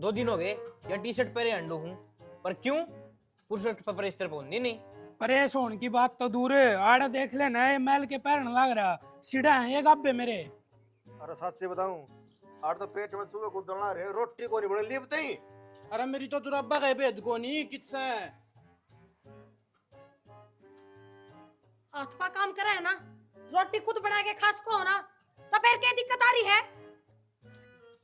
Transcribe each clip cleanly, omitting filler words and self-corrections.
2 दिन हो गए या टी शर्ट पहने अंडो हूँ, पर क्यों पुरुष पर इस तरह पहुंचनी नहीं। परेश होने की बात तो दूर है, आड़ा देख लेना है मैल के पैरन लग रहा सीढ़ा है ये गब्बे मेरे। अरे सच से बताऊं, आर तो पेट में चूहे को दलना रहे, रोटी को नहीं बड़े लिपते ही। अरे मेरी तो तुरब्बा गए भेद को नहीं किससे हाथ पा काम करे है ना, रोटी खुद बना के खास को होना, तो फिर क्या दिक्कत आ रही है?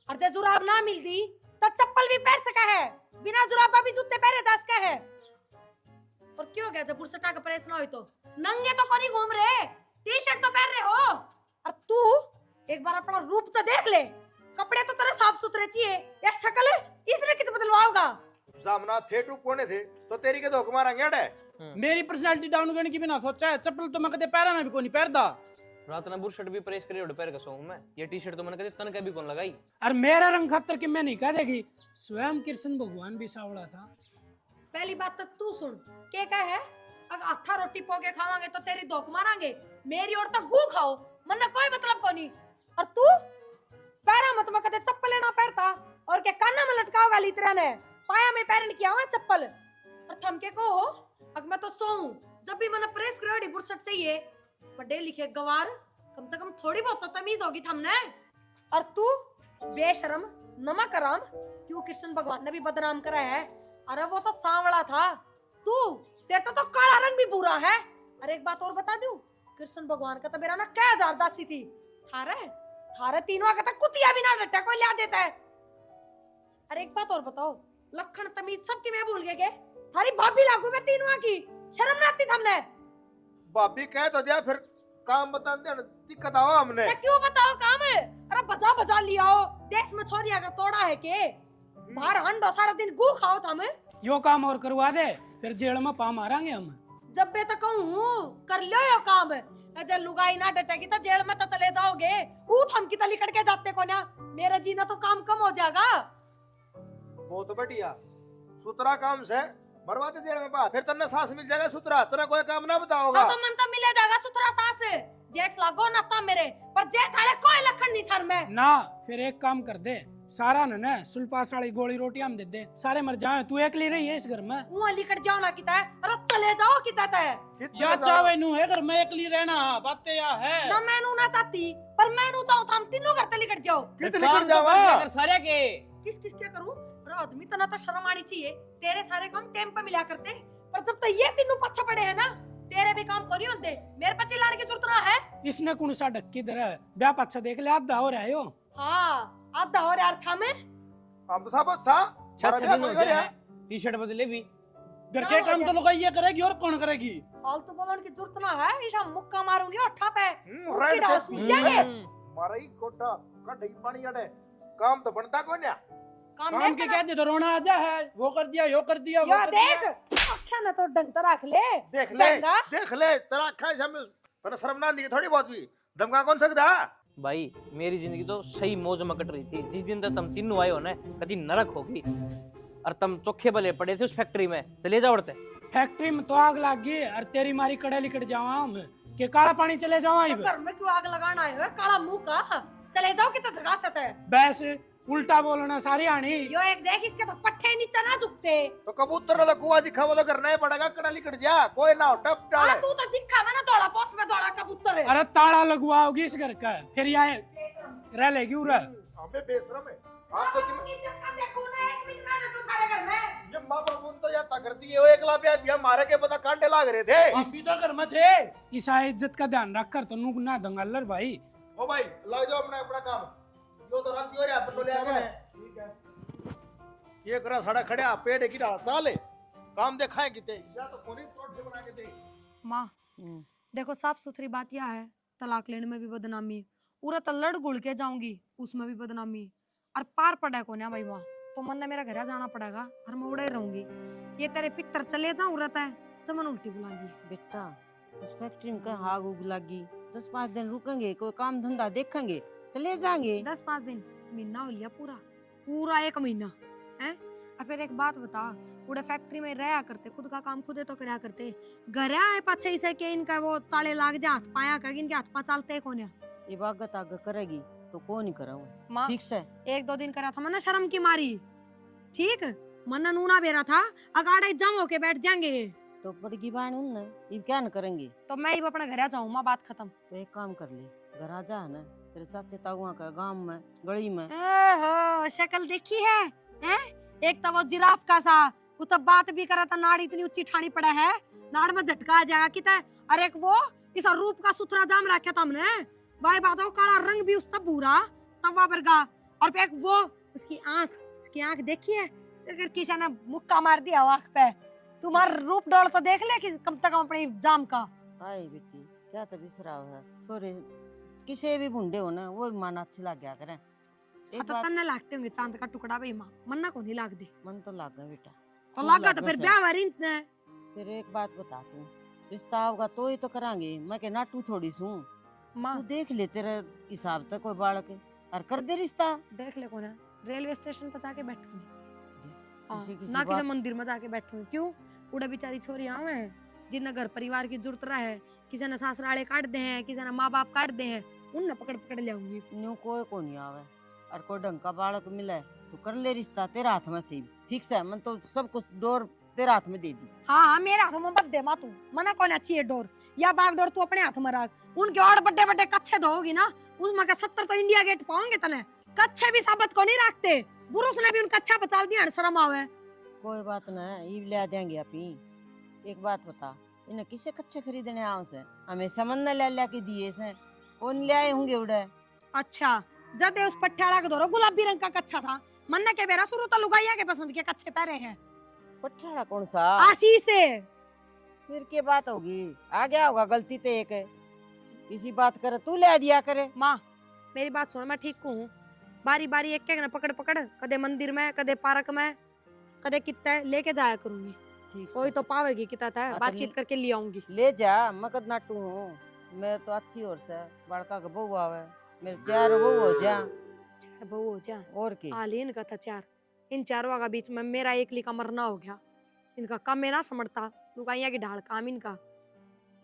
और जब जुराब ना मिलती तो चप्पल भी पहन सका है, बिना जुराबा भी जूते पहने जा सका है। और क्यों गया जब बुरसटा का प्रेस ना हो तो नंगे तो कोनी घूम रहे, टी शर्ट तो पहन रहे हो। और तू एक बार अपना रूप तो देख ले, कपड़े तो तेरे साफ सुथरे चाहिए, या शक्ल इसने कितना बदलवाओगा? जामना थे टू कोने थे तो तेरी के धोख मारेंगे अड़े। मेरी पर्सनालिटी डाउन करने की बिना सोचा है, चप्पल तो मैं कदे पैरा में भी को नहीं पहनदा। रात ना बुरशर्ट भी प्रेस करे पैर का सोऊं मैं, ये टी शर्ट तो मैंने कभी तन का भी कौन लगाई। और मेरा रंग खतर की मैं नहीं कह देगी, स्वयं कृष्ण भगवान भी सावड़ा था। पहली बात तो तू सुन, क्या है? अगर अट्ठा रोटी पोके खावांगे तो तेरी धोख मारांगे, मेरी और तो गू खाओ, मन कोई मतलब को नहीं। और तू पैरा मत में कदे चप्पल ना पहनता, और क्या काना में लटकाओगा लीतरा ने, पाया में पैरन किया हुआ चप्पल। और थमके को हो, अगर मैं तो सोऊं, जब भी मैंने प्रेस करोड़ी बुरसट चाहिए, पढ़े लिखे गवार, कम से कम थोड़ी बहुत तो तमीज होगी थमने। और तू बेशरम नमक हराम, क्यों कृष्ण भगवान ने भी बदनाम करा है? अरे वो तो सांवला था, तू तेरा तो काला रंग भी बुरा है। अरे एक बात और बता दूं, कृष्ण भगवान का तो मेरा ना क्या हजार दासी थी, थारे तीनों का तो कुतिया भी ना डटा कोई ला देता है। अरे एक बात और बताओ, लखन तमीज सबकी मैं भूल गए, थारी भाभी लागू मैं तीनों की, शर्म ना आती थमने? भाभी कह तो दिया, फिर काम बता दे, दिक्कत आओ हमने। क्यों बताओ काम है? अरे बजा बजा लियाओ, देश में छोरिया का तोड़ा है के बाहर हंडो सारा दिन गू खाओ थम। यो काम और करवा दे, फिर जेल में पा मारांगे हम। जब बे तो कहूँ कर लो यो काम, जब लुगाई ना डटेगी तो जेल में तो चले जाओगे, ऊथ हम की तली कट के जाते को ना, मेरा जीना तो काम कम हो जाएगा। बहुत बढ़िया, सुतरा काम से मरवा दे जेल में पा, फिर तन्ने सांस मिल जाएगा सुतरा, तेरा कोई काम ना बताओगा। तो मन तो मिले जाएगा सुथरा सांस, जेठ लागो ना था मेरे, पर जेठ आले कोई लखन नहीं थर में ना। फिर एक काम कर दे, सारा न सुल्पास वाली गोली रोटी हम दे दे, सारे मर जाए, तू अकेली रही है इस घर में। वो लिकट जाओ ना किता है, अरे चले जाओ किता है। या चावे नु है घर में अकेली रहना, बातें या है ना मैनू ना चाहती, पर मैनू चाहूं था हम तीनों घर ते लिकट जाओ। कितनी कर जावा सारे के किस किस क्या करूं? अरे आदमी तना तो शर्म आनी चाहिए, तेरे सारे काम टाइम पे मिला करते, पर जब तक ये तीनों पछा पड़े हैं ना, तेरे भी काम को नहीं होते, मेरे पीछे लाने की जरूरत ना है। इसने कौन सा ढक्की दर है, ब्याह पच्छा देख ले, आधा हो रहा है यो। हाँ आधा हो रहा था में, हम तो सब सा 6 दिन हो गए हैं, टी शर्ट बदले भी। घर के काम तो लोग ये करेगी और कौन करेगी? फालतू बोलने की जरूरत ना है, ऐसा मुक्का मारूंगी और ठा पे राइट डाल सूझ जाएंगे। मारा ही कोटा कढ़ई पानी अड़े, काम तो बनता कोई ना। काम के कहते तो रोना आ जा है, वो कर दिया यो कर दिया वो या कर देख दिया। अच्छा ना तो डंग तो रख ले, देख ले डंगा। देख ले, तेरा अखा सामने तेरा शर्म ना नहीं थोड़ी बहुत भी, धमका कौन सकता? भाई मेरी जिंदगी तो सही मौज में कट रही थी, जिस दिन तक तुम तीनों आए हो ना, कभी नरक होगी। और तुम चोखे भले पड़े थे उस फैक्ट्री में, चले जाओ उड़ते। फैक्ट्री में तो आग लग गई, और तेरी मारी कड़े लिकट जावा हम के काला पानी चले जावा। तो घर में क्यों आग लगाना आए हो काला मुंह का? चले जाओ कि तो जगा सकता है। बस उल्टा बोलना सारी आनी। यो एक देख इसके तो पट्टे नीचे ना झुकते। तो कबूतर वाला कुआ दिखा वो तो करना ही पड़ेगा, कड़ा लिकट जा, कोई ना हो टप डाले। तू तो दिखा मैं ना दौड़ा पोस में दौड़ा कबूतर है। अरे ताला लगवाओगी इस घर का, फिर यहाँ रह लेगी उरा। हमें बेशरम है आप तो कि इज्जत का देखो ना, एक मिनट ना डटो सारे घर में। ये मां बाप उन तो या तकरती है, वो एकला ब्याह दिया मारे के पता कांटे लाग रहे थे। इसी तो घर में थे। ईसा इज्जत का ध्यान रख कर तो नुक ना दंगलर भाई। ओ भाई लग जाओ अपना अपना काम, यो तो रात हो रहा अपन ले आके ठीक है। ये करा साड़ा खड़ा पेड़ की डाल साले काम दिखाए किते या तो कोनी प्लॉट बना के दे। माँ देखो साफ सुथरी बात यह है, तलाक लेने में भी बदनामी, पूरा तल्लड़ गुड़ के जाऊंगी उसमें भी बदनामी, और पार पड़ा को ना भाई माँ, तो मन ने मेरा घर जाना पड़ेगा और मैं उड़े रहूंगी। ये तेरे पिक्तर चले जाऊं रहता है, जमन उल्टी बुलागी। बेटा उस फैक्ट्री में कहाँ आग उग लगी, 10-5 दिन रुकेंगे, कोई काम धंधा देखेंगे, चले जाएंगे। 10-5 दिन महीना हो लिया, पूरा 1 महीना है। और फिर एक बात बता, पूरे फैक्ट्री में रहा करते, खुद का काम खुदे तो करया करते, घर आए पाछे इसे के इनका वो ताले लाग जा, हाथ पाया कर इनके हाथ पा चलते कौन है। ये बागत आगे करेगी तो कौन ही कराऊं माँ ठीक से। 1-2 दिन करा था मैंने शर्म की मारी, ठीक मन्ना नूना बेरा था अगाड़े जम होके बैठ जाएंगे। तो पड़गी बाण उन ये क्या न करेंगे। तो मैं ही अपना घर आ जाऊँ माँ, बात खत्म। तो एक काम कर ले, घर आ जा ना तेरे चाचे ताऊआ का गांव में गली में। ओहो शक्ल देखी है हैं? एक तो वो जिराफ का सा, वो तो बात भी करा था, नाड़ इतनी ऊंची ठानी पड़ा है, नाड़ में झटका आ जाएगा किता। और एक वो इस रूप का सुथरा जाम रखा था हमने, भाई बात हो काला रंग भी उसका भूरा तवा बरगा। और फिर एक वो उसकी आंख देखी है, अगर किसी ने मुक्का मार दिया आंख पे, तुम्हारा रूप डोल तो देख ले कि कम से कम अपनी जाम का। हाय बेटी क्या तो बिसराव है, छोरे किसे भी भुंडे हो ना वो मन अच्छी लग गया करे। एक तो बात तन्ने लागते होंगे चांद का टुकड़ा भाई माँ, मन्ना को नहीं लाग दे। मन तो लग गया बेटा। तो खूब लागा लग तो गया फिर सर। ब्याह वारी ने। फिर एक बात बता तू, रिश्ता होगा तो ही तो करांगे, मैं के नाटू थोड़ी सू। माँ तू देख ले तेरे हिसाब तक कोई बालक है और कर दे रिश्ता। देख ले कौन है, रेलवे स्टेशन पर जाके बैठूंगी। हाँ, किसी ना किसी बात- मंदिर में जाके बैठूंगी। क्यों? उड़े बेचारी छोरी आवे हैं जिन्हें घर परिवार की जरूरत है, किसी ने ससुराले काट दे हैं, किसी ने माँ बाप काट दे हैं, उन पकड़ पकड़ ले आऊंगी। न्यू कोई को नहीं आवे और कोई ढंग का बालक मिले तो कर ले रिश्ता तेरे हाथ में से। ठीक से मन तो सब कुछ डोर तेरे हाथ में दे दी। हाँ मेरे हाथों में मत दे माँ तू, मना कौन अच्छी है डोर या बाग डोर तू अपने हाथ में रख। उनके और बड़े बड़े कच्चे धोगी ना, उसमें का 70 तो इंडिया गेट पाओगे तने। कच्चे भी साबित को नहीं रखते, बुरुस ने भी उन कच्चा बचाल दिया, शर्म आवे। कोई बात ना ये ले देंगे अपनी। एक बात बता, इन्हें किसे कच्चे खरीदने आव से, हमें समन ले के दिए से कौन ले आए होंगे उड़े। अच्छा जब उस पट्टाला के धोरो गुलाबी रंग का कच्चा था, मन्ना के बेरा शुरू तो लुगाइया के पसंद के कच्चे पहरे हैं। पठाड़ा कौन सा आशीष से फिर के बात होगी, आ गया होगा गलती तो एक है, इसी बात करे तू ले दिया करे। माँ मेरी बात सुनो, मैं ठीक हूँ, बारी बारी एक एक ना पकड़ पकड़, कदे मंदिर में कदे पार्क में कदे कित्ते लेके जाया करूंगी। ठीक कोई से तो पावेगी कितना था, हाँ, तो बातचीत करके ले आऊंगी। ले जा, मकद नाटू हूँ मैं तो अच्छी ओर से, बड़का का बहू आवे मेरे चार बहू हो जा बहू हो जा और की। आलीन का था चार, इन चारों का बीच में मेरा एकली का मरना हो गया। इनका काम मैं ना समझता, लुगाइया की ढाल काम इनका।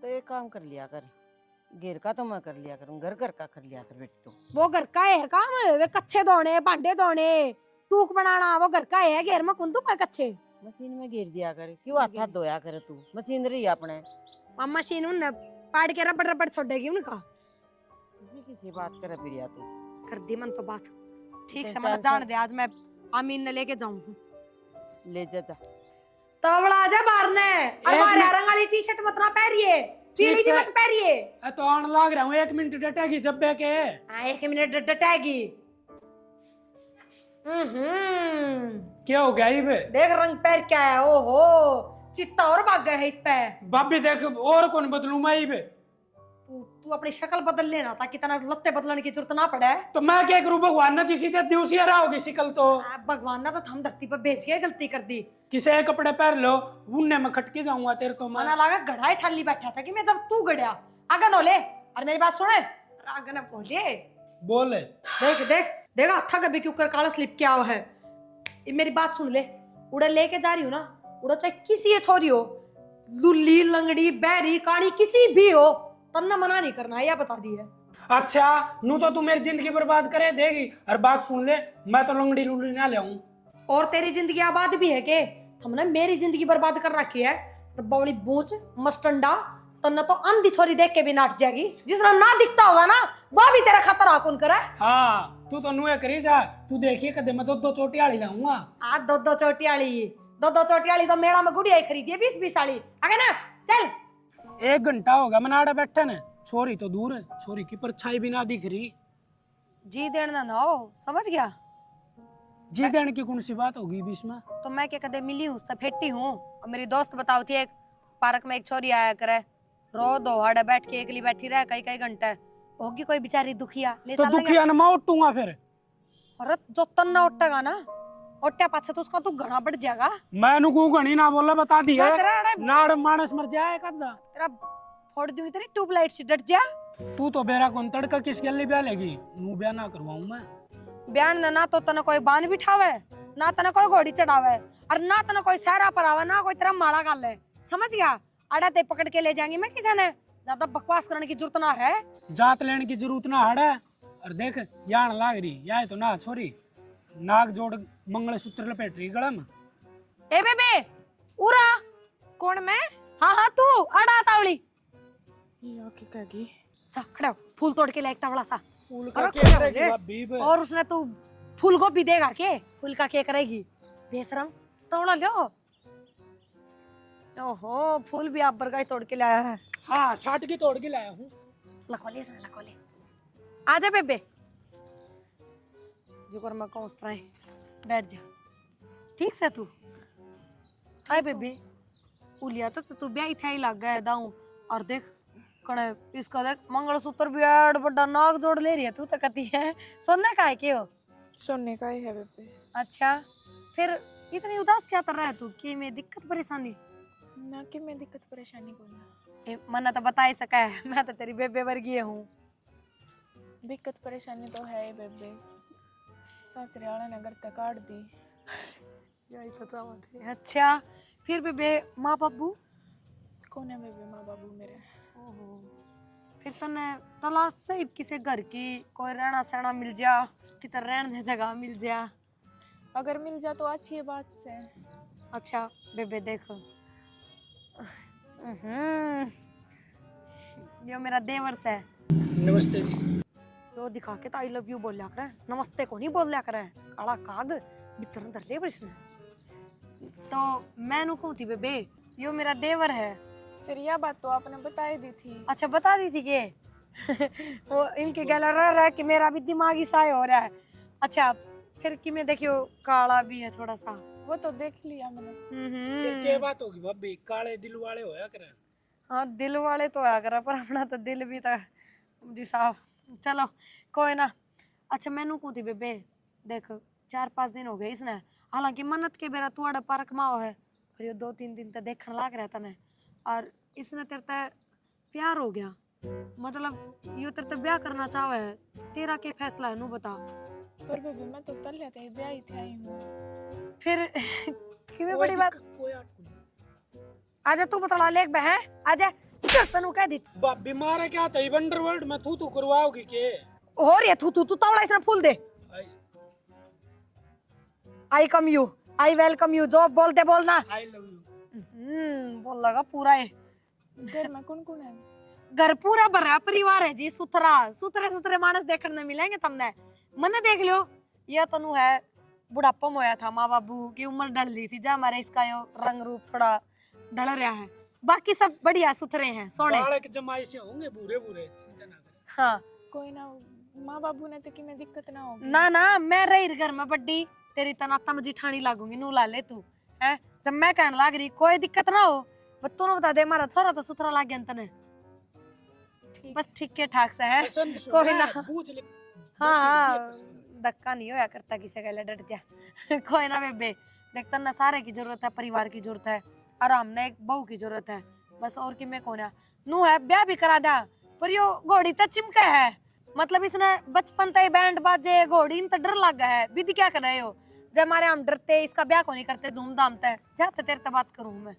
तो एक काम कर लिया कर, घेर का तो मैं कर लिया करूँ, घर घर का कर लिया कर बेटी। तो वो घर का है काम, वे कच्चे धोने भांडे धोने टूक बनाना, वो घर का है। घेर में कुंदू पे कच्चे मशीन में घेर दिया कर, क्यों हाथ हाथ धोया कर तू, मशीन रही अपने। मम्मा शीन उन पाड़ के रबड़ रबड़ छोड़ेगी उनका। किसी किसी बात करे प्रिया तू। कर दी मन तो बात, ठीक से टेंशन- मतलब जान दे, आज मैं आमीन ने लेके जाऊं। ले जा जा। तवड़ा आ जा बाहर ने, और एक बाहर मिनट- रंग वाली टी शर्ट मत ना पहनिए, पीली भी से। मत पहनिए। तो आन लाग रहा हूँ, 1 मिनट डटेगी जब बे के। हाँ 1 मिनट डटेगी। क्या हो गया ये बे? देख रंग पैर क्या है, ओहो चित्ता और भाग गया है इस पे। भाभी देख और कौन बदलू मैं ये बे? तू अपनी शक्ल बदल लेना ताकि तना लत्ते बदलने की जरूरत ना पड़े। तो मैं क्या करूँ, भगवान ने जिसी दे दिवसी हरा होगी शिकल तो। भगवान ने तो हम धरती पर भेज के गलती कर दी। किसे कपड़े पहन लो, उनने मैं खटके जाऊंगा तेरे तो मैं। मना लगा गढ़ाई ठाली बैठा था कि मैं, जब तू गड़िया आगे नोले और मेरी बात सुने, आगे न बोले। बोले देख देख देखा था कभी क्यों कर काला स्लिप क्या हुआ है। ये मेरी बात सुन ले, उड़े लेके जा रही हूँ ना, उड़ा चाहे किसी छोरी हो, लुल्ली लंगड़ी बैरी कानी किसी भी हो, तन्ना मना नहीं करना है, या बता दी है। अच्छा नू तो तू मेरी जिंदगी बर्बाद करे देगी। और बात सुन ले, मैं तो लंगड़ी लुंगड़ी ना ले आऊं। और तेरी जिंदगी आबाद भी है के? हमने मेरी जिंदगी बर्बाद कर रखी है। बौड़ी बूच मस्टंडा, तन्ना तो अंधी छोरी देख के भी नाट जाएगी, जिसना ना दिखता होगा ना वो भी तेरा खतर आकुन करे। हाँ तू तो नुए करी जा, तू देखिए कदे मैं 2 चोटियाली लाऊंगा। आज 2 चोटियाली तो मेला में गुड़िया ही खरीदी है, 20 वाली। आगे ना चल। 1 घंटा होगा मनाड़ा बैठे ने, छोरी तो दूर है, छोरी की परछाई भी ना दिख रही। जी देना ना हो, समझ गया? जी देने की कौन सी बात होगी बीच में? तो मैं क्या कदे मिली हूँ, उससे फेटी हूँ। और मेरी दोस्त बताओ थी, एक पार्क में एक छोरी आया करे, रो दो हाड़े बैठ के एकली बैठी रहे कई कई घंटे, होगी कोई बेचारी दुखिया ले तो चल लेंगे। दुखिया न मैं उठूंगा फिर। अरे जो तन्ना उठेगा ना, उठे पाछे तो उसका तू घना बढ़ जाएगा। मैं नुकू घनी ना बोला, बता दिया मैं तेरा अरे नाड़ मानस मर जाए कदा। तेरा फोड़ दूंगी तेरी ट्यूबलाइट से, डट जा। तू तो बेरा कौन तड़का किस गली ब्याह लेगी, नू ब्याह ना करवाऊं मैं। बयान ना तो तना कोई बान बिठावे, ना तना कोई घोड़ी चढ़ावे, और ना तना कोई सहरा पर आवे, ना कोई तेरा माड़ा गाल है, समझ गया? आड़ा ते पकड़ के ले जाएंगी मैं, किसी ने ज्यादा बकवास करने की जरूरत ना है। जात लेने की जरूरत ना हड़ा। और देख यान लाग रही, या तो ना छोरी नाग जोड़ मंगलसूत्र लपेट रही गला में। ए बेबे उरा कौन मैं? हाँ हाँ तू अड़ा तावली ये की कगी जा खड़ा हो, फूल तोड़ के ले एक तावड़ा सा। फूल अरे का केक खड़ा हो करेगी ले। भाभी बे। और उसने तू फूल गोभी देगा के? फूल का केक करेगी बेशरम, तोड़ा लो। ओहो फूल भी आप बरगाई तोड़ के लाया है। हाँ छाट के तोड़ के लाया हूँ। लखोले इसने लखोले। आजा बेबे जो कर मैं कौन सा बैठ जा ठीक से तू। हाय बेबे उलिया तो तू ब्याह था ही लग गया दाऊ। और देख कणे इसका देख मंगलसूत्र भी ऐड बड़ा नाग जोड़ ले रही है तू तो कती है सोने का है क्यों? सोने का ही है बेबे। अच्छा फिर इतनी उदास क्या कर रहा है तू कि में दिक्कत परेशानी? ना कि मैं दिक्कत परेशानी को ना मना तो बता ही सका है मैं तो तेरी बेबे वर्गीय हूँ। दिक्कत परेशानी तो है ही बेबे। सासरे वाला ने घर तक काट दी। यही तो चाहते हैं। अच्छा फिर बेबे माँ बाबू? कौन है बेबे माँ बाबू मेरे? ओहो फिर तने तलाश से किसी घर की कोई रहना सहना मिल जा किधर रहने जगह मिल जा। अगर मिल जा तो अच्छी है बात से। अच्छा बेबे देखो ये मेरा देवर से है। नमस्ते जी। तो दिखा के तो आई लव यू बोल लिया करे, नमस्ते को नहीं बोल लिया करे। काला काग भीतर अंदर ले प्रश्न। तो मैं नु कहती बेबे यो मेरा देवर है। फिर यह बात तो आपने बताई दी थी। अच्छा बता दी थी के वो इनके गला रह कि मेरा भी दिमागी साय हो रहा है। अच्छा फिर कि मैं देखियो काला भी है थोड़ा सा। वो तो देख लिया मैंने। फिर क्या बात होगी भाभी? काले दिल वाले होया करे। हाँ दिल वाले तो आया करा पर अपना तो दिल भी था जी साहब। चलो कोई ना। अच्छा मैनू को थी बेबे देख 4-5 दिन हो गए इसने हालांकि मन्नत के बेरा तू पार्क माओ है पर ये 2-3 दिन तक देखने लाग रहा तने और इसने तेरे ते प्यार हो गया मतलब यो तेरे ते ब्याह करना चाहो है। तेरा क्या फैसला है नू बता। पर बेबे मैं तो पहले से ही ब्याह ही थी आई हूँ। फिर कितनी बड़ी बात। कोई आट आजा तू बता ले एक बहन आजा तनु कह दी भाभी मारे क्या था वंडरवर्ल्ड में तू करवाओगी के? हो रही है तू तू तू तवड़ा इसने फूल दे। आई कम यू आई वेलकम यू जो बोलते बोलना। I love you. बोल लगा पूरा है। घर में कौन कौन है? घर पूरा भरा परिवार है जी सुथरा सुथरे सुथरे मानस देखने मिलेंगे तुमने। मने देख लो ये तनु है बुढ़ापा में होया था माँ बाबू की उम्र ढल ली थी जा हमारे इसका यो रंग रूप थोड़ा ढल रहा है। बाकी सब बढ़िया सुथरे हैं सोने। बाल के जमाई से होंगे बुरे बुरे चिंता ना कर। हाँ कोई ना माँ बाबू ने तो कि मैं दिक्कत ना होगी। ना ना मैं रही घर में बड्डी तेरी तनाता में जिठानी लागूंगी नू ला ले तू है जब मैं कहने लाग रही कोई दिक्कत ना हो बस तू बता दे हमारा छोरा तो सुथरा लाग गया तने बस ठीक के ठाक से है। पसंद कोई ना। पूछ ले। हाँ हाँ धक्का नहीं होया करता किसी का डट जा कोई ना बेबे देख तन्ना सारे की जरूरत है परिवार की जरूरत है और हमने एक बहू की जरूरत है बस और कि मैं कौन है नू है ब्याह भी करा दिया पर यो घोड़ी तो चिमका है मतलब इसने बचपन से बैंड बाजे घोड़ी इन तो डर लग गया है विधि क्या कर रहे हो जब हमारे हम डरते इसका ब्याह को नहीं करते धूमधाम से जाते तेरे से बात करूँ मैं।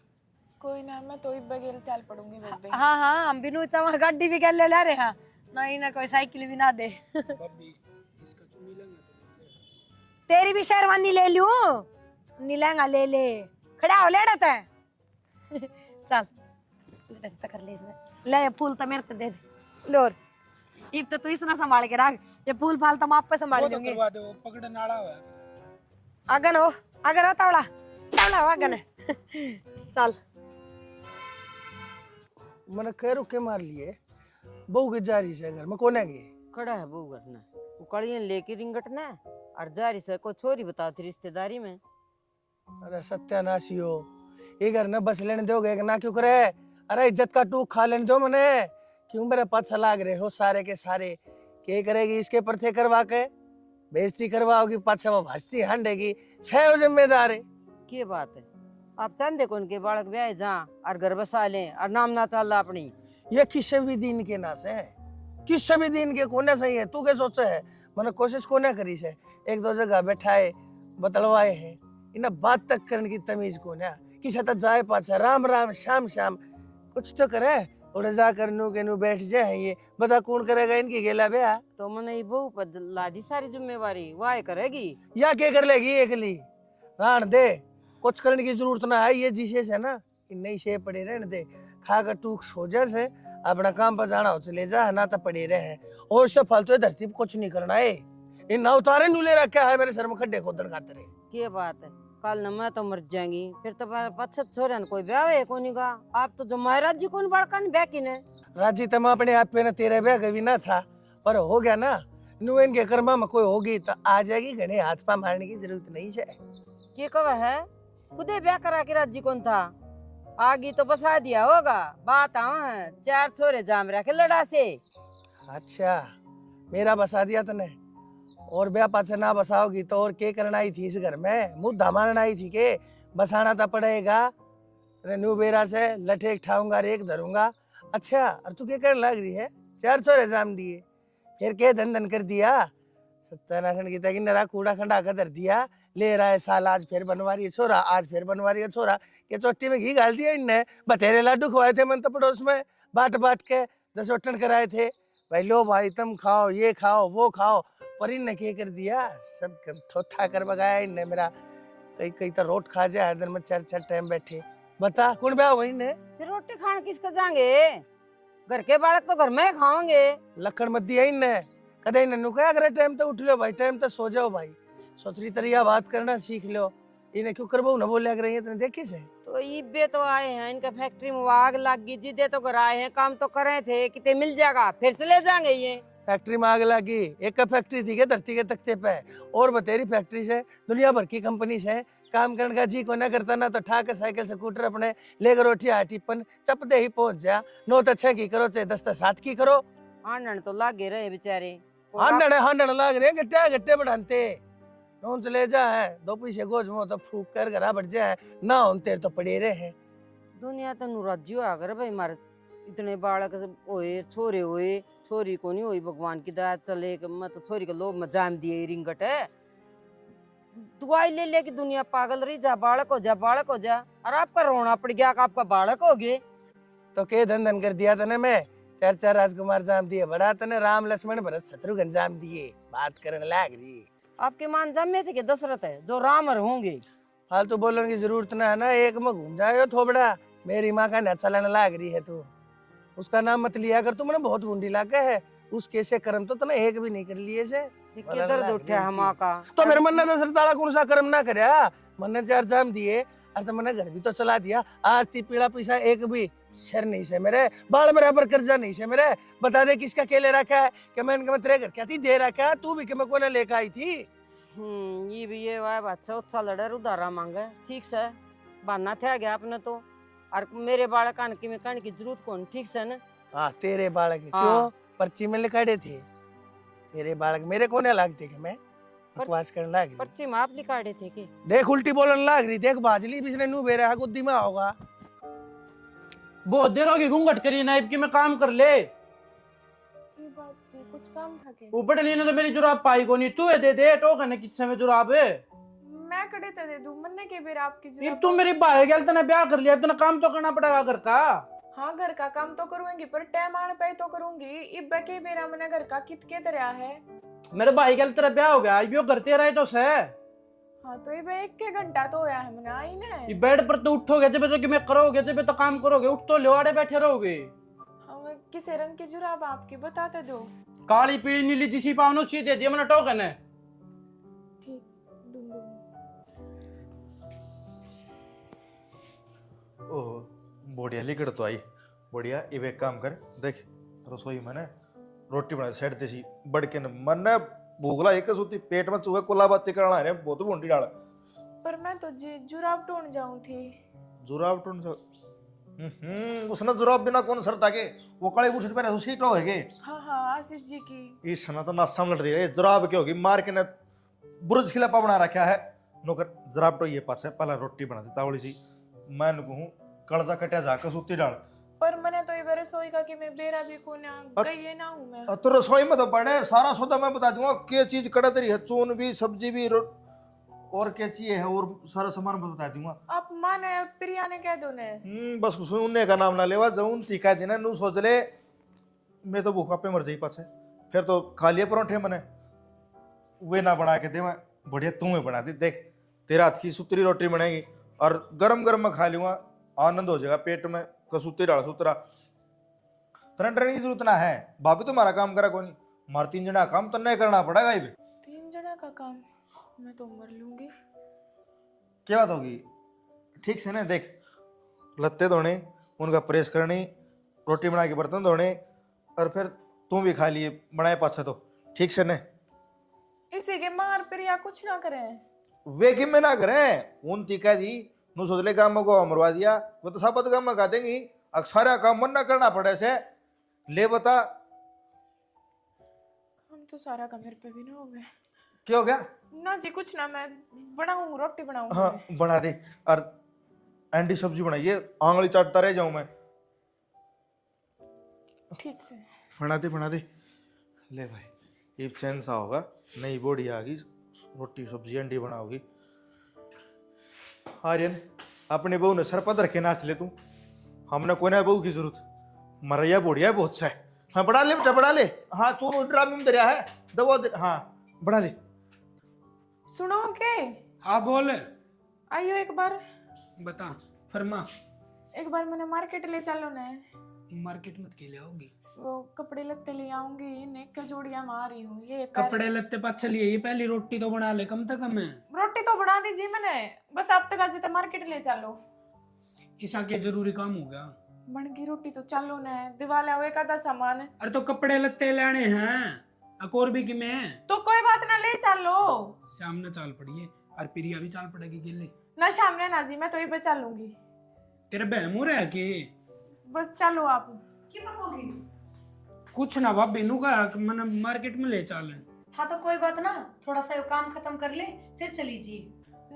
कोई ना मैं तो बगैर चाल पड़ूंगी बेबे। हाँ हाँ हम भी नू चाह गाड़ी भी गल ले रहे हैं नहीं ना कोई साइकिल भी ना दे। भाभी इसका चुनी लेंगे तो तेरी भी शेरवानी ले लूं चुन्नी लहंगा ले ले खड़ा हो ले रहता है चल कर ले इसमें ले ये फूल तो मेरे को दे दे लोर इब तो तू इसना संभाल के रख ये फूल फाल तो आप पे संभाल वो तो लूंगी। करवा दे वो पकड़ नाड़ा हुआ है। अगन हो तावड़ा तावड़ा हो अगन चल मैंने कह रुके मार लिए बहू के जारी से घर में कोने गए खड़ा है बहू करना वो कड़ियां लेके रिंगटना और जारी से को छोरी बताती रिश्तेदारी में। अरे सत्यानाशी हो ये घर न बस लेने दोगे ना क्यों करे? अरे इज्जत का टूक खा लेने दो मने क्यों मेरे पाछा लाग रहे हो सारे के सारे के करेगी इसके परथे करवा के बेइज्जती करवाओगी पाछा वो भाजती हांडेगी छह हो जिम्मेदार है। क्या बात है आप चाहते कौन के बालक ब्याह जा और घर बसा लें और नाम ना चल अपनी ये किसी भी दिन के नास है किसी भी दिन के कोने सही है तू क्या सोचा है मैंने कोशिश कोने करी से एक दो जगह बैठाए बतलवाए हैं इन्हें बात तक करने की तमीज को ना किसी तक जाए पाछा राम राम श्याम श्याम कुछ तो करे उड़े जाकर नू के नू बैठ जाए ये बता कौन करेगा इनकी गेला ब्याह तो मैंने ये बहू पर लादी सारी जिम्मेवारी वाह करेगी। या क्या कर लेगी एकली रान दे कुछ करने की जरूरत ना है ये जिसे है ना कि नहीं से पड़े रहने दे खाकर तू सो जा से अपना काम पर जाना हो चले जा है ना तो पड़े रहे और उससे फालतू धरती पे कुछ नहीं करना है इन ना उतारे नूले रखा है मेरे सर में खड्डे खोदन खाते रहे क्या बात है कल न मैं तो मर जाएंगी फिर तो पछत छोरे न कोई ब्याह है कोनी का आप तो जो महाराज जी कौन बड़का ने ब्याह की ने राजी तम अपने आप पे ना तेरा ब्याह कभी ना था पर हो गया ना नुएन के कर्मा में कोई होगी तो आ जाएगी घने हाथ पा मारने की जरूरत नहीं है के कब है खुदे ब्याह करा के राजी कौन था आगी तो बसा दिया होगा बात आवा है 4 छोरे जाम रखे लड़ा से। अच्छा मेरा बसा दिया तने और ब्याह पाछे ना बसाओगी तो और के करना ही थी इस घर में मुद्दा मारना ही थी के बसाना तो पड़ेगा न्यू बेरा से लठे उठाऊंगा रेक धरूंगा। अच्छा और तू क्या करने लग रही है 4 छोरे जाम दिए फिर के धन धन कर दिया सत्यानाशन की तक नरा कूड़ा खंडा कर धर दिया ले रहा है साल आज फिर बनवा रही है छोरा आज फिर बनवा रही है छोरा के चोटी में घी डाल दिया इनने बतेरे लाडू खवाए थे मन तो पड़ोस में बाट बाट के 10 वटन कराए थे भाई लो भाई तुम खाओ ये खाओ वो खाओ पर इनने क्या कर दिया सब ठोठा कर बगाया इनने मेरा कई कई तो रोट खा जाए दिन में 4 टाइम बैठे बता कौन ब्याह हुआ इनने फिर रोटी खाने किसका जाएंगे घर के बालक तो घर में ही खाओगे लखन मत दिया इनने कदे इन्हें नुकाया करे टाइम तो उठ लो भाई टाइम तो सो जाओ भाई सोचरी तरिया बात करना सीख लो इन्हें क्यों करबो न बोलिया कर रही है तने देखे से तो इब्बे तो आए हैं इनका फैक्ट्री में आग लग गई जिदे तो घर आए हैं काम तो कर रहे थे कितने मिल जाएगा फिर चले जाएंगे ये फैक्ट्री में आग लगी एक का फैक्ट्री थी के धरती के तख्ते पे और बतेरी फैक्ट्री से दुनिया भर की कंपनी से काम करने का जी को ना करता ना तो ठा के साइकिल स्कूटर अपने लेकर उठिया टिप्पन चपते ही पहुंच जा 9 तो 6 की करो चाहे 10 तो 7 की करो आनन तो लागे रहे बेचारे हांडन लाग रहे गट्टे गट्टे बढ़ाते नौन चले जा है 2 पैसे गोज मो तो फूक कर घरा बढ़ जाए ना होन तेरे तो पड़े रहे हैं दुनिया तो नुराजी आ गए भाई मारे इतने बालक होए छोरे होए छोरी को नहीं हुई भगवान की दया चले मैं तो छोरी के लोभ में जाम दिए रिंगट है दुआई ले ले की दुनिया पागल रही जा बालक हो जा और आपका रोना पड़ गया आपका बालक हो गए तो के धन धन कर दिया तने मैं 4 राजकुमार जाम दिए बड़ा तने राम लक्ष्मण भरत शत्रुघ्न जाम दिए बात करने लाग रही आपके मान जमे थे कि दशरथ है जो रामर होंगे फालतू बोलने की जरूरत ना है ना एक में घूम जाए थोबड़ा मेरी माँ का न चलाने लाग रही है तू उसका नाम मत लिया कर तू मैंने बहुत बूंदी लाके है उसके से कर्म तो तने एक भी नहीं कर लिए से किधर उठा हमा का तो मेरे मन ने दशरथ ताला कौन सा कर्म ना करया मन ने 4 जाम दिए और तो मैंने घर भी तो चला दिया आज ती पीड़ा पैसा एक भी शर नहीं से मेरे बाल बराबर कर्जा नहीं से मेरे बता दे किसका केले रखा है कि मैं इनके तेरे घर क्या थी दे रखा है तू भी कि मैं कोने लेकर आई थी ये भी ये वाह बादशाह अच्छा लड़े उधारा मांगे ठीक से बाना थे गया आपने तो और मेरे बालक की में कहने की जरूरत कौन ठीक से ना हाँ तेरे बालक हाँ। क्यों पर्ची में लिखाड़े थे तेरे बालक मेरे कोने लागते कि मैं बकवास करने लाग रही पर्ची में आप निकाले थे के देख उल्टी बोलने लाग रही देख बाजली बिजने नू बेरा है गुद्दी में होगा बहुत देर होगी घूंघट करी नाइब की मैं काम कर ले की बात जी कुछ काम था के ऊपर लेने तो मेरी जुराब पाई को नहीं तू है दे टो करने किस में जुराब है मैं कड़े ते दे दूं मन्ने के बेर आपकी अब जरूरत तुम मेरी भाई गल तने ब्याह कर लिया इतना काम तो करना पड़ेगा घर का हाँ घर का काम तो करूंगी पर टाइम आने पे तो करूंगी इब्बे के बेरा मने घर का कित के दरिया है मेरे भाई गल तेरा ब्याह हो गया यो करते रहे तो से हाँ तो इब्बे 1 घंटा तो होया है मने आई ने ये बेड पर तो उठोगे जब तो कि मैं करोगे जब तो काम करोगे उठ तो लेवाड़े बैठे रहोगे हम किस रंग की जुराब आपकी बताते दो काली पीली नीली जिसी पावनो सी दे दिया मैंने टोकन है ठीक दूंगी ओह बढ़िया लिकड़ तो आई बढ़िया इवे काम कर देख रसोई में ना रोटी बना साइड देसी बड़ के मन ने भूख ला एक सुती पेट में चूहे कोला बाती करना है बहुत भूंडी डाल पर मैं तो जी जुराब ढूंढ जाऊं थी जुराब टून से उसने जुराब बिना कौन सरता के वो काले बुशट पे उसी तो है के हाँ आशीष जी की इस सना तो ना समझ रही है जुराब क्या होगी मार के ने बुर्ज खिलापा बना रखा है नौकर जुराब तो ये पास है पहला रोटी बना देता वाली सी मैं कहूं कलजा कटिया जाकर सूती डाल पर मैंने तो ये रसोई का कि मैं बेरा भी को ना गई है ना हूं मैं तो रसोई में तो बड़े सारा सौदा मैं बता दूंगा क्या चीज कड़ा तेरी है चून भी सब्जी भी और क्या चाहिए है और सारा सामान बता दूंगा। आप माने प्रिया ने कह दो ने। बस उन्हें का नाम ना लेवा जाऊं तीखा देना नू सोच ले मैं तो भूखा पे मर जाई पाछे फिर तो खा लिए परोठे मैंने वे ना बना के दे मैं बढ़िया तुम्हें बना दी देख तेरे हाथ की सुतरी रोटी बनेगी और गरम गरम में खा लूंगा आनंद हो जाएगा पेट में कसूती डाल सुतरा तरह डरने की जरूरत ना है भाभी तुम्हारा काम करा कौन मार 3 जना काम तो नहीं करना पड़ेगा ही 3 जना का काम मैं तो मर लूंगी। क्या बात होगी ठीक से ना देख लत्ते धोने उनका प्रेस करनी रोटी बना के बर्तन धोने और फिर तुम भी खा लिए बनाए पाछा तो ठीक से ने इसी के मार प्रिया कुछ ना करे। वे कि में ना करें उन तीखा दी नु सोच ले काम को मरवा दिया वो तो साबत काम में खा देंगी अक्सर काम मन ना करना पड़े से ले बता हम तो सारा का मेरे पे भी ना हो गए। क्या हो गया ना जी कुछ ना मैं बनाऊं रोटी बनाऊं। हाँ बना दे और अंडी सब्जी बनाइए आंगली चाटता रह जाऊं मैं ठीक से बना दे ले भाई ये चैन सा होगा नई बॉडी आ गई रोटी सब्जी अंडी बनाओगी आर्यन अपने बहू ने सर पधर के नाच ले तू हमने कोई ना बहू की जरूरत मरैया बढ़िया है बहुत सा है हाँ बढ़ा ले बेटा बढ़ा ले हाँ तू ड्रामे में दरिया है दबा दे हाँ बढ़ा ले सुनो के हाँ बोल आइयो एक बार बता फरमा। एक बार मैंने मार्केट ले चलो ना। मार्केट मत के ले आओगी वो कपड़े लत्ते ले आऊंगी नेक का जोड़ियां मार रही हूँ ये पैर- कपड़े लत्ते पास चलिए ये पहली रोटी तो बना ले कम से कम है रोटी तो बना दीजिए मैंने बस आप तक आज मार्केट ले चलो। ऐसा क्या जरूरी काम हो गया बन गई रोटी तो चलो ना दिवाला हुए का सामान है अरे तो कपड़े लत्ते लेने हैं अकोर भी कि मैं तो कोई बात ना ले चलो। सामने चाल पड़ी है और प्रिया भी चाल पड़ेगी गिल्ली ना सामने ना जी मैं तो ही पे चलूंगी तेरे बहम हो रहा है कि बस चलो आप। क्यों पकोगी? कुछ ना भाभी नु का मैंने मार्केट में ले चाल हाँ तो कोई बात ना थोड़ा सा ये काम खत्म कर ले फिर चली जी।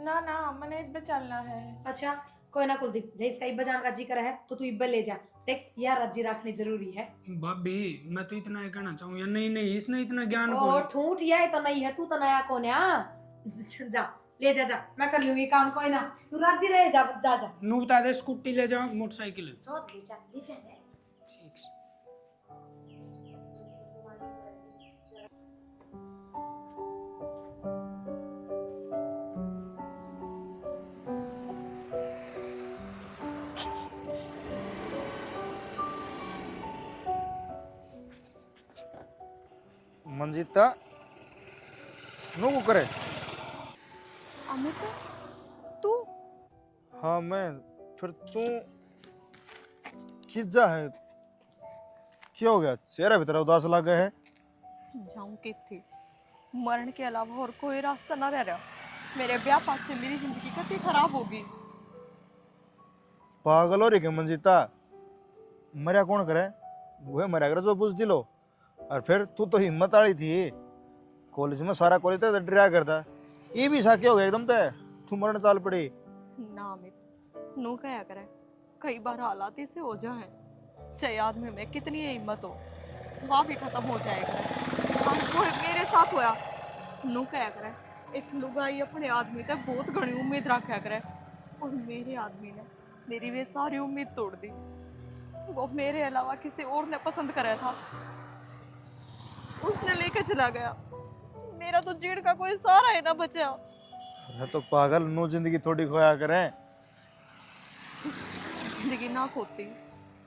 ना ना मैंने इब्बे चलना है। अच्छा कोई ना कुलदीप जय इसका इब्बा जान का जी करा है तो तू इब्बा ले जा देख यार राजी रखनी जरूरी है। भाभी मैं तो इतना ही कहना चाहूँ या नहीं नहीं इसने इतना ज्ञान ओ को ठूठ ये तो नहीं है तू तो नया कौन है जा ले जा जा मैं कर लूंगी काम कोई ना तू राजी रहे जा बस जा जा नू बता दे स्कूटी ले जाओ मोटरसाइकिल सोच ले जा ले जा जा। ठीक है। मंजीता नु को करे अमित तू हाँ मैं फिर तू खिजा है क्या हो गया चेहरा भी तेरा उदास लगा है जाऊं किथे मरण के अलावा और कोई रास्ता ना रह रहा मेरे ब्याह पास से मेरी जिंदगी कितनी खराब होगी। पागल हो रही क्या मंजीता मरिया कौन करे वो मरिया करे जो बुझ दिलो और फिर तू तो हिम्मत वाली थी कॉलेज में सारा कॉलेज तो डरा करता ये भी सा क्या हो गया एकदम ते तू मरण चाल पड़ी ना अमित नू कया करे कई बार हालात ऐसे हो जाए चाहे आदमी में कितनी हिम्मत हो वहाँ भी खत्म हो जाएगा और वो मेरे साथ होया नू कया करे एक लुगाई अपने आदमी तक बहुत घनी उम्मीद रखा करे और मेरे आदमी ने मेरी वे सारी उम्मीद तोड़ दी। वो मेरे अलावा किसी और ने पसंद करा था उसने लेके चला गया मेरा तो जीड़ का कोई सहारा है ना बचा। अरे तो पागल नो जिंदगी थोड़ी खोया करें जिंदगी ना खोती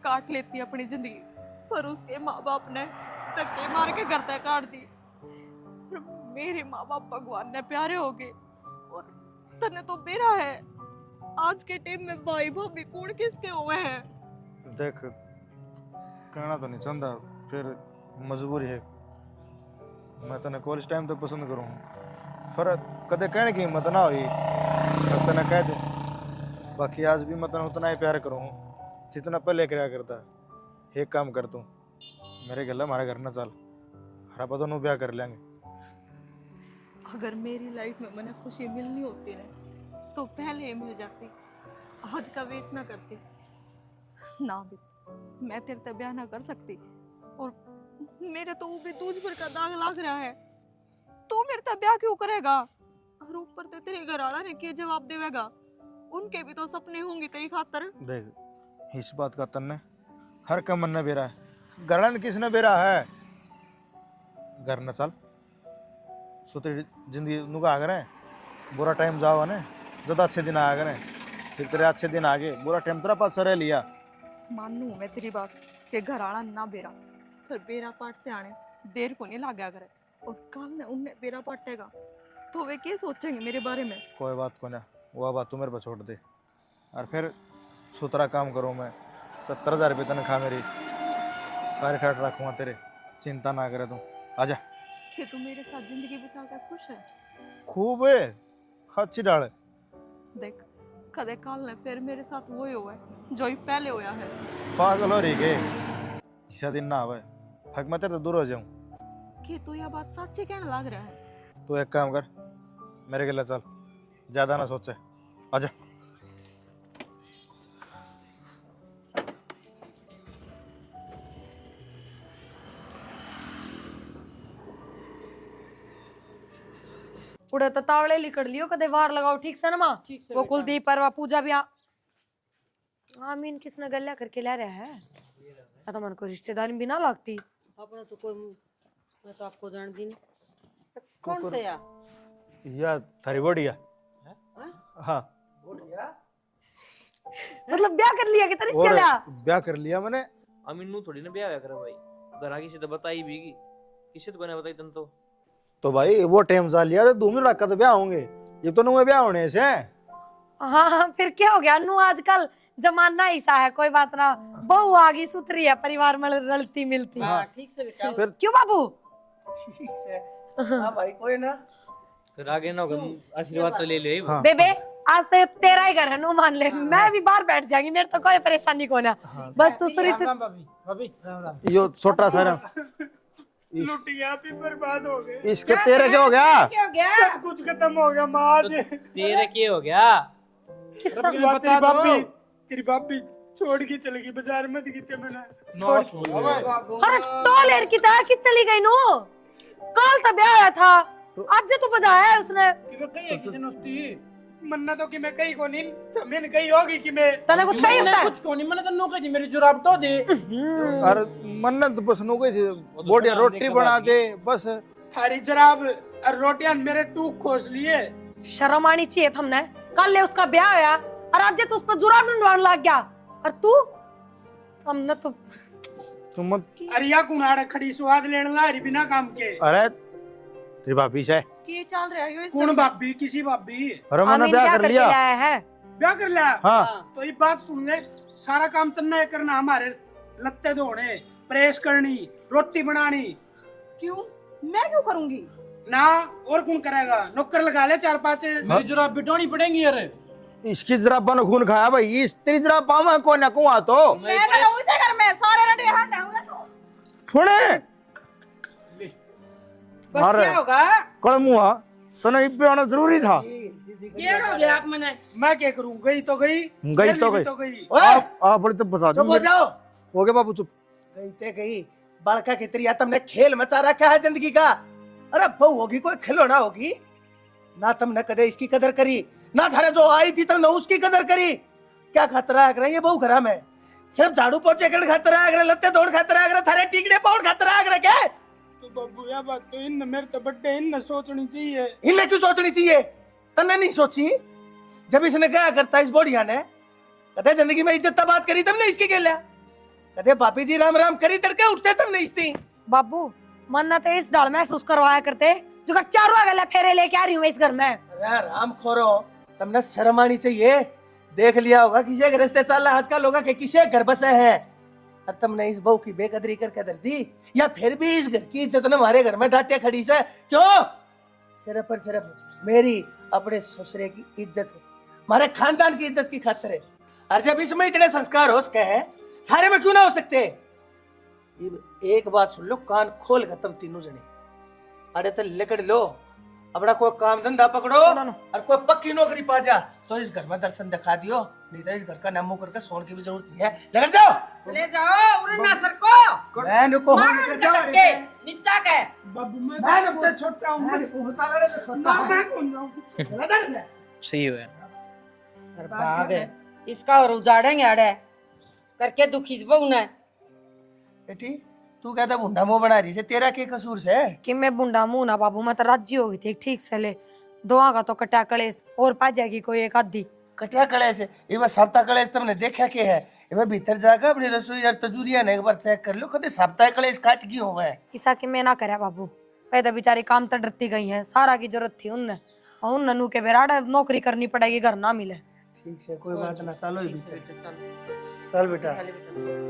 काट लेती अपनी जिंदगी पर उसके माँ बाप ने धक्के मार के घर तक काट दी और मेरे माँ बाप भगवान ने प्यारे हो गए और तने तो बेरा है आज के टाइम में भाई भाभी कौन किसके हुए हैं। देख कहना तो नहीं चाहता फिर मजबूरी है मैं तने कॉलेज टाइम तो पसंद करूँ पर कदे कहने की हिम्मत ना हुई तने कह दे बाकी आज भी मैं तने उतना ही प्यार करूँ जितना पहले कराया करता एक काम कर तू मेरे गला हमारे घर ना चल हरा दोनों ब्याह कर लेंगे। अगर मेरी लाइफ में मैंने खुशी मिलनी होती ना तो पहले ही मिल जाती आज का वेट ना करती ना भी मैं तेरे से ब्याह ना कर सकती और मेरे तो भी तुझ पर का दाग लग रहा है तू मेरे से ब्याह क्यों करेगा। और ऊपर से तेरे घर वाला ने क्या जवाब देवेगा? उनके भी तो सपने होंगे तेरी खातर। देख इस बात का तन्ने हर का मन न बेरा है, गरण किसने बेरा है? घर न चल सो तेरी जिंदगी नुका आगे रहे, बुरा टाइम जाओ ने ज्यादा अच्छे दिन आया करे, फिर तेरे अच्छे दिन आगे बुरा टाइम तेरा पास सरे लिया। मानू मैं तेरी बात के घर वाला ना बेरा, पर बेरा पाटते आने देर को नहीं लाग्या करे, और कल ने उन्हें बेरा पाटेगा तो वे क्या सोचेंगे मेरे बारे में? कोई बात को ना, वह बात तू मेरे पर छोड़ दे, और फिर सुतरा काम करूँ मैं, 70,000 रुपये तनख्वाह मेरी, सारे ठाट रखूँगा तेरे, चिंता ना करे तू, आजा। कि तू मेरे साथ जिंदगी बिताकर खुश है? खूब है, अच्छी डाल है। देख कदे कल ने फिर मेरे साथ वही हुआ है जो ही पहले होया है। पागल हो रही के ऐसा दिन ना आवे, हक मैं तेरे तो दूर हो जाऊं। कि तू यह बात सच्ची कहने लग रहा है? तू एक काम कर, मेरे के लिए चल, ज्यादा ना सोचे, आजा। उड़े तो तावड़े लिकड़ लियो कदे वार लगाओ ठीक से ना माँ। ठीक से वो बेटा। कुलदीप परवा पूजा भी आमीन किसने गल्या करके ला रहा है? या तो मन को रिश्तेदारी भी ना लगती। अपना तो कोई, मैं तो आपको जान दी नहीं। कौन से या थारी बढ़िया हाँ, मतलब ब्याह कर लिया कितना इसके और लिया? ब्याह कर लिया मैंने। अमीनू थोड़ी ना ब्याह होया करे भाई, घर आगे से तो बताई भी की, किसी को नहीं बताई तन तो भाई वो टाइम जा लिया तो धूम धड़ाका तो ब्याह होंगे, ये तो नुए ब्याह होने से। हाँ हाँ फिर क्या हो गया नू, आजकल जमाना ऐसा है, कोई बात ना, बहू आगी सुथरी है, परिवार में रलती मिलती। हाँ ठीक से बेटा। फिर क्यों बाबू? ठीक से हाँ भाई कोई ना, फिर आगे ना होगा, आशीर्वाद तो ले ले। हाँ। बेबे आज तो तेरा ही घर है, नो मान ले, मैं भी बाहर बैठ जाएंगी, मेरे तो कोई परेशानी को ना, बस तू सुरी राम राम भाभी, भाभी राम राम। यो छोटा सारा लुटिया भी बर्बाद हो गए, इसके तेरे क्या हो गया? सब कुछ खत्म हो गया माँ आज। तेरे के हो गया? किस तेरी तरह भाभी, तेरी भाभी छोड़ के चली गई, बाजार में दिखी थी मैंने। छोड़ अरे टोलेर की तरह कि चली गई नो, कल तो ब्याह आया था, आज तो बजाया है उसने। कि वे कहीं है किसी ने उसकी मन्ना तो कि मैं कहीं को नहीं, तो मैंने कहीं होगी कि मैं तने कुछ कही मैंने उसने? कुछ को नहीं, मैंने तो नौकरी थी, मेरी जुराब तो दे। अरे मन्नत तो बस नो गई थी, बढ़िया रोटी बना दे बस। थारी जराब और रोटियां मेरे टूक खोस लिए। शर्म आनी चाहिए हमने, कल ले उसका ब्याह आया और आज तो उस पर जुराब ढूंढवाने लग गया, और तू हमने तो तुम मत, अरे या कुनाड़ा खड़ी स्वाद लेने ला रही बिना काम के। अरे तेरी भाभी से क्या चल रहा है? कौन भाभी? किसी भाभी? अरे मैंने आमीन ब्याह क्या कर करके लिया। लाया है? ब्याह कर लिया? हाँ तो ये बात सुन ले, सारा काम तन्ने करना, हमारे लत्ते धोने, प्रेस करनी, रोटी बनानी। क्यों? मैं क्यों करूंगी? ना और कौन करेगा? नौकर लगा ले 4-5। मेरी जुराब बिटोनी पड़ेंगी यार। इसकी जराबा ने खून खाया भाई, इस तेरी जराब पावा को ना कुआ तो मैं तो रहूं इसे घर में, सारे रंडे हंड है थोड़े बस क्या होगा? कल मुआ तो नहीं पे आना जरूरी था। ये हो गया आप मैंने। मैं क्या करूं? गई तो गई, गई मेरे तो लिए भी गई। तो गई। आप बड़ी तो बसा चुप हो दूंगी। जाओ। हो गया बाबू चुप। गई ते गई, बड़का की तरिया तुमने खेल मचा रखा है जिंदगी का। अरे बहू होगी कोई खिलौना होगी ना, तुमने कदे इसकी कदर करी ना, थारे जो आई थी तुमने उसकी कदर करी। क्या खतरा है करे ये बहू घरा में? सिर्फ झाड़ू पोछे कर खतरा है करे, लत्ते धोड़ खतरा है करे, थारे टिकड़े पाउड खतरा है करे क्या? तो बाबू या बात तो इन मेरे तो बड्डे इन सोचनी चाहिए। इन्हें क्यों सोचनी चाहिए? तन्ने नहीं सोची जब इसने क्या करता इस बोढ़िया ने? कदे जिंदगी में इज्जत बात करी तुमने इसकी के लिया? कदे बापी जी राम राम करी तड़के उठते तुमने इसती? बाबू मन्ना तो इस डाल महसूस करवाया करते जो कर चारों गला फेरे लेके आ रही हूँ मैं इस घर में। अरे राम खोरो, तुमने शर्म आनी चाहिए। देख लिया होगा किसी के रिश्ते चल रहा आजकल होगा कि किसी घर बसे है, और तुमने इस बहू की बेकदरी करके दर दी, या फिर भी इस घर की इज्जत ने हमारे घर में डांटे खड़ी से क्यों? सिर्फ और सिर्फ मेरी अपने ससुरे की इज्जत, हमारे खानदान की इज्जत की खातिर है। और जब इसमें इतने संस्कार हो सके हैं, थारे में क्यों ना हो सकते? एक बात सुन लो, कान खोल कर तुम तीनों जने, अरे तो लिकड़ लो, अपना कोई काम धंधा पकड़ो और कोई पक्की नौकरी पा जा, तो इस घर में दर्शन दिखा दियो। नहीं तो इस घर का नामो करके सोने की भी जरूरत नहीं है। लेकर जाओ। चले जाओ उरे ना सरको मैं को मारो लेकर उनके जाओ। धक्के नीचा के बाबू मैं मैं तो सबसे छोटा हूँ। मैं को होता लड़े तो छोटा है। मैं कौन जाऊँ? चला जा रे। सही है अरे भाग है इसका और उजाड़ेंगे अड़े करके दुखी से बहु ने बेटी तू कहता भुंडा मुंह बना रही से, तेरा क्या कसूर से? कि मैं बुंडा मुंह ना बाबू, मैं तो राजी हो गई थी ठीक से ले। दोआ का तो कटा कलेस और पा जाएगी कोई एक आधी। कटिया कलेश ये बस सप्ताह कलेश तुमने देखा के है? ये भीतर जाकर अपनी रसोई यार तजूरिया ने एक बार चेक कर लो, कभी सप्ताह कलेश काट की हो मैं। किसा कि मैं ना करे बाबू, मैं तो बेचारी काम तो डरती गई है, सारा की जरूरत थी उनने और उन ननू के बेराड़ा नौकरी करनी पड़ेगी, घर ना मिले। ठीक से कोई बात ना, चलो ठीक से बेटा चलो चल बेटा। चले बेटा